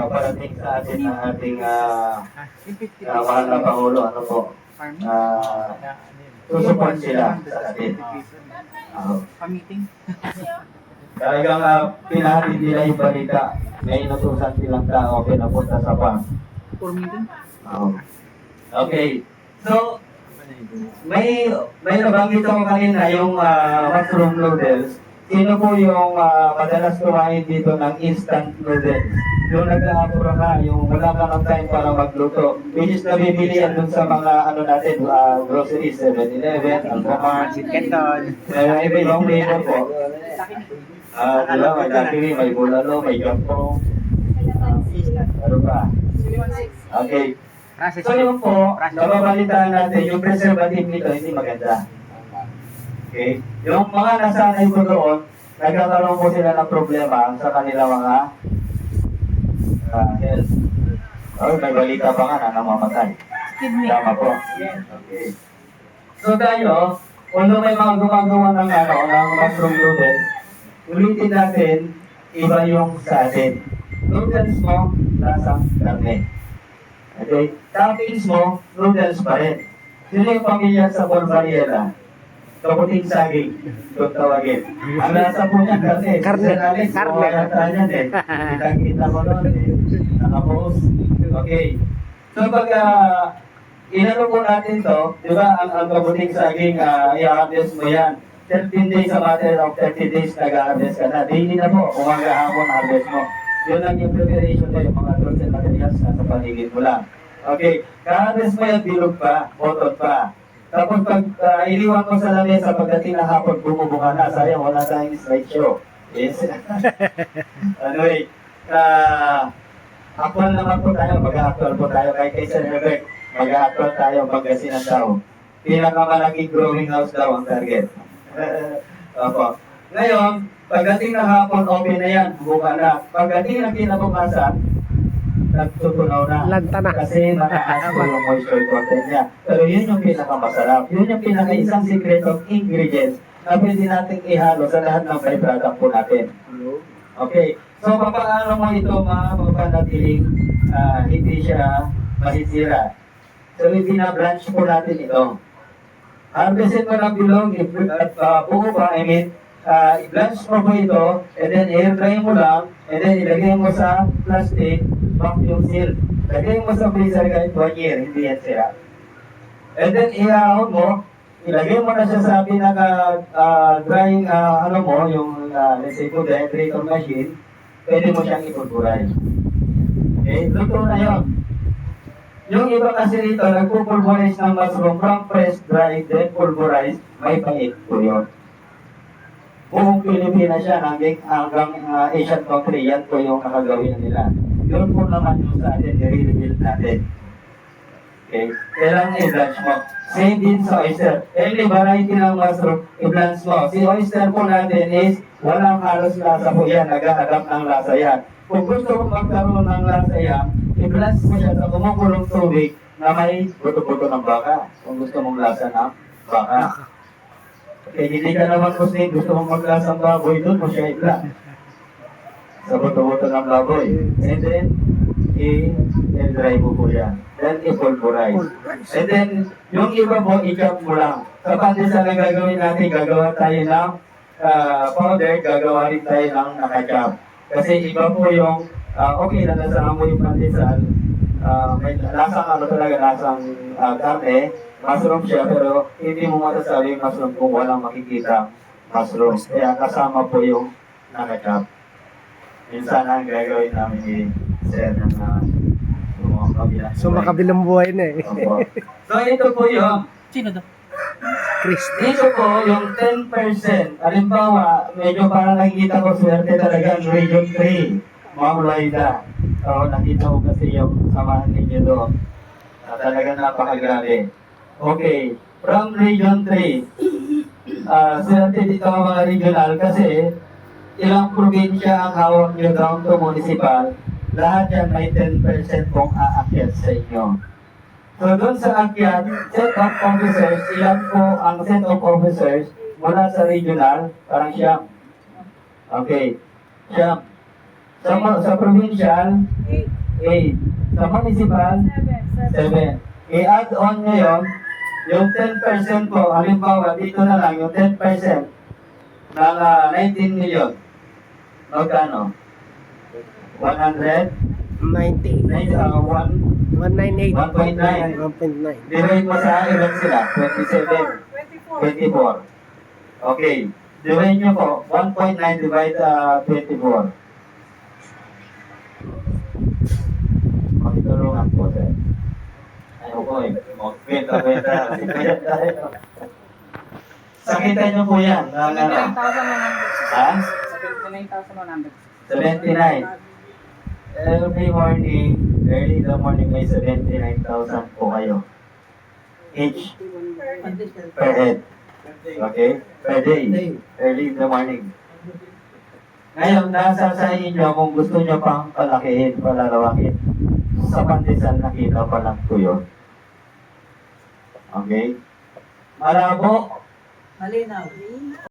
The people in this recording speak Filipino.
parating sa atin ng ating mahal na Pangulo. Ano po? Susupport sila sa atin. Pamiting. Talagang pinahatid nila yung balita. May inutusan silang tao pinapunta sa farm. For meeting? Okay. So, may nabanggit ako kanina yung mushroom noodles. Sino po yung madalas kumain dito ng instant noodles? Yung nag-aapura ka, yung wala ka ng time para magluto. Which is nabibili yan dun sa mga ano natin, groceries, 7-Eleven, Alphamart, Canton. iba yung flavor po. Diba, may dapiri, may bulalo, may gampong. Ano ba? Okay. So yun po, nababalitaan natin, yung preservative nito hindi maganda. Okay? Yung mga nasanay po doon, nagkakaroon po sila ng problema sa kanilang mga health. May balita pa nga na namamatay. Tama po. Okay. So tayo, although may mga gumagawa ng mushroom noodles, ulitin natin, iba yung sa atin. Noodles mo, lasang karne. Okay? Toppings mo, noodles pa rin. Sino yung pamilya sa Borbarriera? Kaputing saging, kung tawagin. Ang lasa po niya, karne. Karne. Karne. Kita ko noon nakapost. Okay. So pag inano po natin to, di ba, ang kaputing saging, i-harvest mo yan. 13 days a matter of 30 days nag-harvest ka na. Daily na po, umaga hapon harvest mo. Yun ang yung preparation mo, yung mga tools and materials na sa paligid mo lang. Okay, ka-harvest mo yan, bilog pa, botot pa. Tapos pag iliwan mo sa lamesa, pagdating na hapon, bumubuka na. Sayang, wala tayong slideshow. Yes. Anyway, actual naman po tayo, mag-actual po tayo. Kahit kay Sir Herbert, mag-actual tayo, magkasinan daw. Pinakamalaking growing house daw ang target. Opo. Ngayon, pagdating ng hapon, open na yan, buka na. Pagdating ng kinabukasan, nagtutunaw na. Lanta na. Kasi nakaas po yung moisture content niya. Pero yun yung pinakamasarap. Yun yung pinaka-isang secret of ingredients na pwede natin ihalo sa lahat ng byproduct po natin. Okay. So, papaano mo ito mapapanatiling hindi siya masisira? So, ibina-branch po natin ito. Harvestin mo ng bilog, buo pa, i-blanch mo po ito, and then air dry mo lang, and then ilagay mo sa plastic, vacuum seal. Lagay mo sa freezer kahit 1 year, hindi yan sira. And then iahon mo, ilagay mo na siya sa pinaka-drying, let's say po, dehydrator machine, pwede mo siyang ipulburay. Okay, luto na yun. Yung iba kasi rito, nagpupulverize ng mushroom from fresh, dry, then pulverize, may pait po yun. Buong Pilipinas siya, hanggang Asian country, yan po yung nakagawin nila. Yun po naman yung sa atin, i-rebuild natin. Okay? Kailangan i-blanch mo. Same din sa oyster. Any variety ng mushroom, i-blanch mo. Si oyster po natin is, walang halos lasa po yan, nag-a-adapt ng lasa yan. Kung gusto mo magkaroon ng lasa yan, i-blanch mo siya sa kumukulong tubig na may buto-buto ng baka. Kung gusto mong lasa ng baka. Okay, hindi ka naman gusto mong maglasa ng baboy, doon mo siya i-blanch. Sa buto-buto ng baboy. And then, i-dry mo po yan. Then, i-pulverize. And then, yung iba mo, i-chop mo lang. Sa pandesal na gagawin natin, gagawa tayo ng powder, gagawa rin tayo ng nakachop. Kasi iba po yung, okay, nalasahan mo yung pandesal, may lasang lasang karne, mushroom siya, pero hindi mo masasabi yung mushroom kung walang makikita mushroom. Kaya kasama po yung nakachop. Minsan ang gagawin namin ni Sir ng kabilang buhay. So makabilang buhay na eh. Opo. So ito po yung, Sino to? Christy. dito po yung 10%. Halimbawa, medyo parang nakikita ko swerte talaga ang Region 3. Ma'am Laida. So nakita ko kasi yung samahan ninyo doon. Talagang napakagrabe. Okay, from Region 3. Swerte dito ang mga regional kasi ilang probinsya ang hawak nyo down to municipal, lahat yan may 10% pong aakyat sa inyo. So doon sa akyat, set of officers, ilan po ang set of officers mula sa regional, parang siyam. Okay, siyam. Sa provincial, 8. Sa municipal, 7. I-add on ngayon, yung 10% po, halimbawa dito na lang, yung 10% ng 19 million. Magkano? 100? 90. 1.9. 198. 1.9. 1.9. Divide mo sa ilan sila? 27. 24. Okay. Divide nyo po. 1.9 divide 24. Makitulungan po, sir. Ano po eh. Benta. Sakitan nyo po yan. Ano? 79,100. Ha? 79,100. 79. Every morning, early in the morning, may 79,000 po kayo. Each per head. Okay? Per day. Early in the morning. Ngayon, nasa sa inyo kung gusto nyo pang palakihin, palalawakin. Sa pandesal, nakita pa lang po yun. Okay? Malabo, Malinaw.